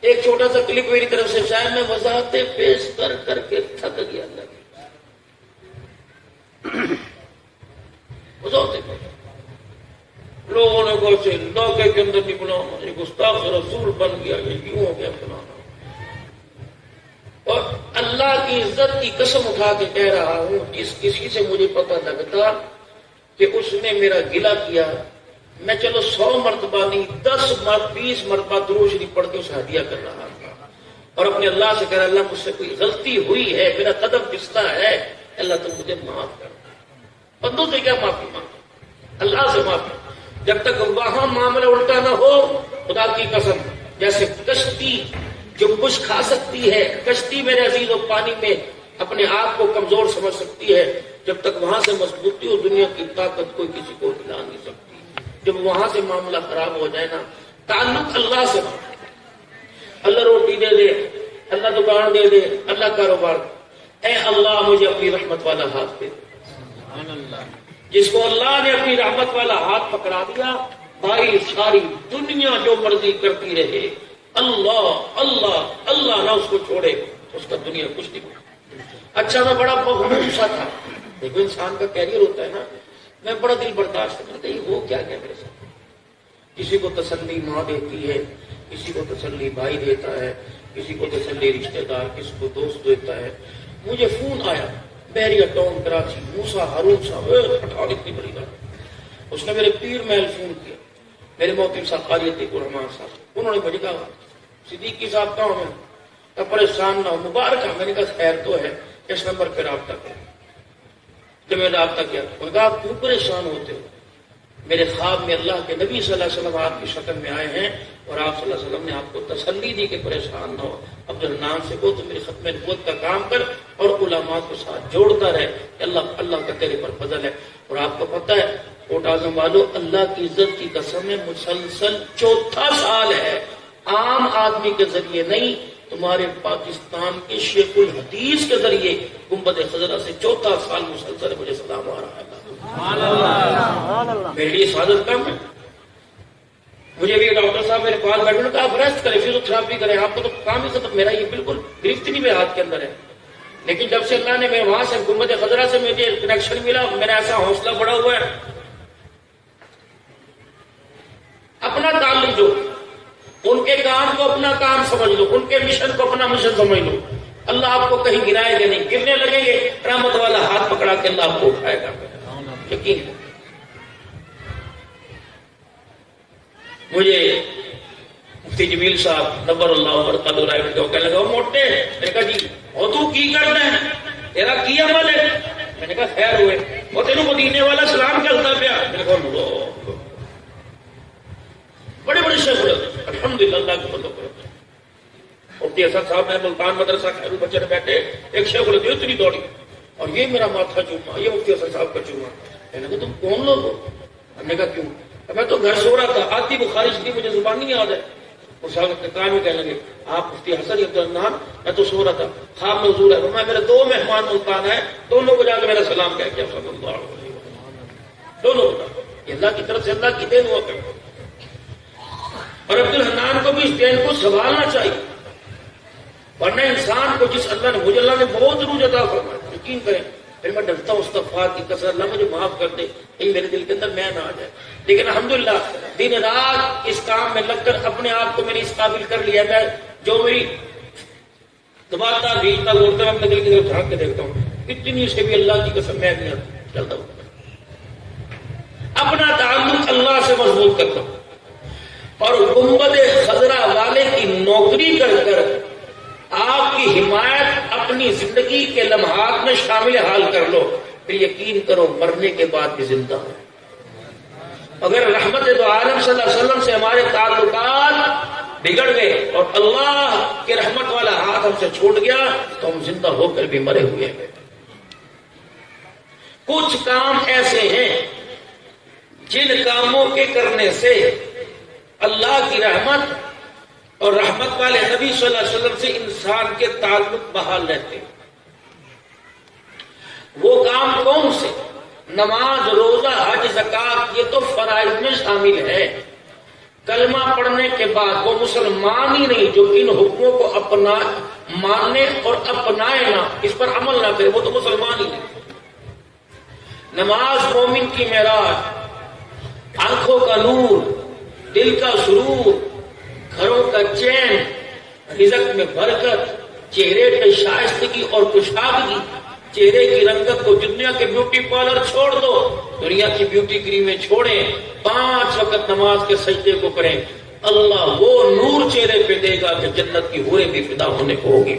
ایک چھوٹا سا کلپ میری طرف سے شاید میں وضاحتیں پیش کر کر کے تھک گیا اللہ کی وضاحتیں پیش لوگوں نے کہا نوکے کے اندر نکلا ایک گستاخ رسول بن گیا، یہ یوں ہو گیا فلانا. اور اللہ کی عزت کی قسم اٹھا کے کہہ رہا ہوں جس کسی سے مجھے پتہ لگتا کہ اس نے میرا گلہ کیا، میں چلو 100 مرتبہ نہیں 10 20 مرتبہ درود شریف پڑھ کے اسے ہدیہ کر رہا تھا اور اپنے اللہ سے کہہ رہا اللہ مجھ سے کوئی غلطی ہوئی ہے، میرا قدم پھسلا ہے، اللہ تم مجھے معاف کر. بندوں سے کیا معافی مانگو، اللہ سے معافی. جب تک وہاں معاملہ الٹا نہ ہو، خدا کی قسم جیسے کشتی جنبش کھا سکتی ہے، کشتی میرے عزیز و پانی میں اپنے آپ کو کمزور سمجھ سکتی ہے، جب تک وہاں سے مضبوطی اور دنیا کی طاقت کوئی کسی کو ہلا نہیں سکتی. جب وہاں سے معاملہ خراب ہو جائے نا، تعلق اللہ سے، اللہ روٹی دے دے، اللہ دکان دے دے، اللہ کاروبار، اے اللہ مجھے اپنی رحمت والا ہاتھ دے. جس کو اللہ نے اپنی رحمت والا ہاتھ پکڑا دیا، بھائی ساری دنیا جو مرضی کرتی رہے، اللہ اللہ اللہ نہ اس کو چھوڑے، اس کا دنیا کچھ نہیں. اچھا میں بڑا مغموم سا تھا، دیکھو انسان کا کیریئر ہوتا ہے نا، میں بڑا دل برداشت کرتا یہ وہ کیا گیا میرے ساتھ. کسی کو تسلی ماں دیتی ہے، کسی کو تسلی بھائی دیتا ہے، کسی کو تسلی رشتہ دار، کسی کو دوست دیتا ہے. مجھے فون آیا بحریہ ٹاؤن کراچی، موسیٰ ہارون صاحب پٹھان اتنی بڑی بات، اس نے میرے پیر محل فون کیا، میرے محترم صاحب قاری عتیق الرحمان صاحب، انہوں نے مجھے کہا صدیقی صاحب کہاں ہیں، کہ پریشان نہ ہو، مبارک ہے. میں نے کہا خیر تو ہے، اس نمبر پہ رابطہ کریں. جب میں رابطہ کیا انہوں نے کہا آپ کیوں پریشان ہوتے ہو، میرے خواب میں اللہ کے نبی صلی اللہ علیہ وسلم آپ کی شکل میں آئے ہیں اور آپ صلی اللہ علیہ وسلم نے آپ کو تسلی دی کہ پریشان نہ ہو، اب جب نام سے کو تو میری ختم نبوت کا کام کر اور علماء کو ساتھ جوڑتا رہے، اللہ کا تیرے پر فضل ہے. اور آپ کو پتہ ہے کوٹ اعظم والوں، اللہ کی عزت کی قسم ہے مسلسل 4تھا سال ہے، عام آدمی کے ذریعے نہیں، تمہارے پاکستان کے شیخ الحدیث کے ذریعے گنبد خضرا سے 4تھا سال مسلسل مجھے سلام آ رہا ہے. میرے لیے سعادت کم ہے. مجھے بھی ڈاکٹر صاحب میرے پاس بیٹھے نے کہا آپ ریسٹ کریں، فزیوتھراپی کریں، آپ کو تو کام ہی ختم. میرا یہ بالکل گرفت نہیں میرے ہاتھ کے اندر ہے. لیکن جب سے اللہ نے میں وہاں سے گنبد خضرا سے مجھے کنیکشن ملا، میرا ایسا حوصلہ بڑا ہوا ہے. اپنا تعلق جو ان کے کام کو اپنا کام سمجھ لو، ان کے مشن کو اپنا مشن سمجھ لو. اللہ آپ کو کہیں گرائے گا نہیں، گرنے لگیں گے رحمت والا ہاتھ پکڑا کے اللہ آپ کو اٹھائے گا، یقین ہے. مجھے مفتی جمیل صاحب نبر اللہ برکاتہ رائے کو کہنے لگا موٹے، میں نے کہا جی اور تو کی کرنا ہے، تیرا کی عمل ہے. میں نے کہا خیر ہوئے، اور تینوں مدینے والا سلام چلتا پیا. میں نے کہا بڑے بڑے شیخ الحمدللہ اللہ کو مطلب کرتے. مفتی اسد صاحب میں ملتان مدرسہ خیر بچے بیٹھے، ایک شیخ الحدیث اتنی دوڑی اور یہ میرا ماتھا چوما، یہ مفتی اسد صاحب کا چوما. میں نے کہا تم کون لوگ ہو؟ ہم نے کہا کیوں؟ میں تو گھر سو رہا تھا، آتی بخاری شریف مجھے زبان نہیں یاد ہے. اور صاحب کام میں کہنے لگے آپ مفتی حسن عبد الرحمان، میں تو سو رہا تھا، خواب میں حضور ہے، میرے 2 مہمان ملتان ہیں، دونوں کو جا کے میرا سلام کہہ کے صلی اللہ علیہ وسلم، دونوں کو. یہ اللہ کی طرف سے اللہ کی دین ہوا کرتا. اور عبد الحنان کو بھی اس دین کو سنبھالنا چاہیے، ورنہ انسان کو جس اللہ نے مجھے اللہ نے بہت ضرور عطا فرمایا، یقین کریں پھر میں ڈرتا ہوں استغفار کی کثرت، اللہ مجھے معاف کر دے کہیں میرے دل کے اندر میں نہ آ جائے. لیکن الحمدللہ دن رات اس کام میں لگ کر اپنے آپ کو میں نے اس قابل کر لیا. میں جو میری دباتا بھیجتا گھوڑتا میں اپنے دل کی طرف جھانک کے دیکھتا ہوں، اتنی سے بھی اللہ کی قسم میں نہیں چلتا ہوں. اپنا تعلق اللہ سے مضبوط کرتا ہوں اور گنبد خضرا والے کی نوکری کر کر آپ کی حمایت اپنی زندگی کے لمحات میں شامل حال کر لو. پھر یقین کرو مرنے کے بعد بھی زندہ ہے. اگر رحمت دو عالم صلی اللہ علیہ وسلم سے ہمارے تعلقات بگڑ گئے اور اللہ کے رحمت والا ہاتھ ہم سے چھوٹ گیا تو ہم زندہ ہو کر بھی مرے ہوئے ہیں. کچھ کام ایسے ہیں جن کاموں کے کرنے سے اللہ کی رحمت اور رحمت والے نبی صلی اللہ علیہ وسلم سے انسان کے تعلق بحال رہتے ہیں. وہ کام کون سے؟ نماز، روزہ، حج، زکات، یہ تو فرائض میں شامل ہے. کلمہ پڑھنے کے بعد وہ مسلمان ہی نہیں جو ان حکموں کو ماننے اور اپنائے نہ، اس پر عمل نہ کرے، وہ تو مسلمان ہی نہیں۔ نماز مومن کی معراج، آنکھوں کا نور، دل کا سرور، گھروں کا چین، رزق میں برکت، چہرے پہ شائستگی اور کشادگی، چہرے کی رنگت کو دنیا کے بیوٹی پارلر چھوڑ دو، دنیا کی بیوٹی کریمیں چھوڑیں، 5 وقت نماز کے سجدے کو کریں، اللہ وہ نور چہرے پہ دے گا کہ جنت کی حوریں بھی فدا ہونے کو ہوگی۔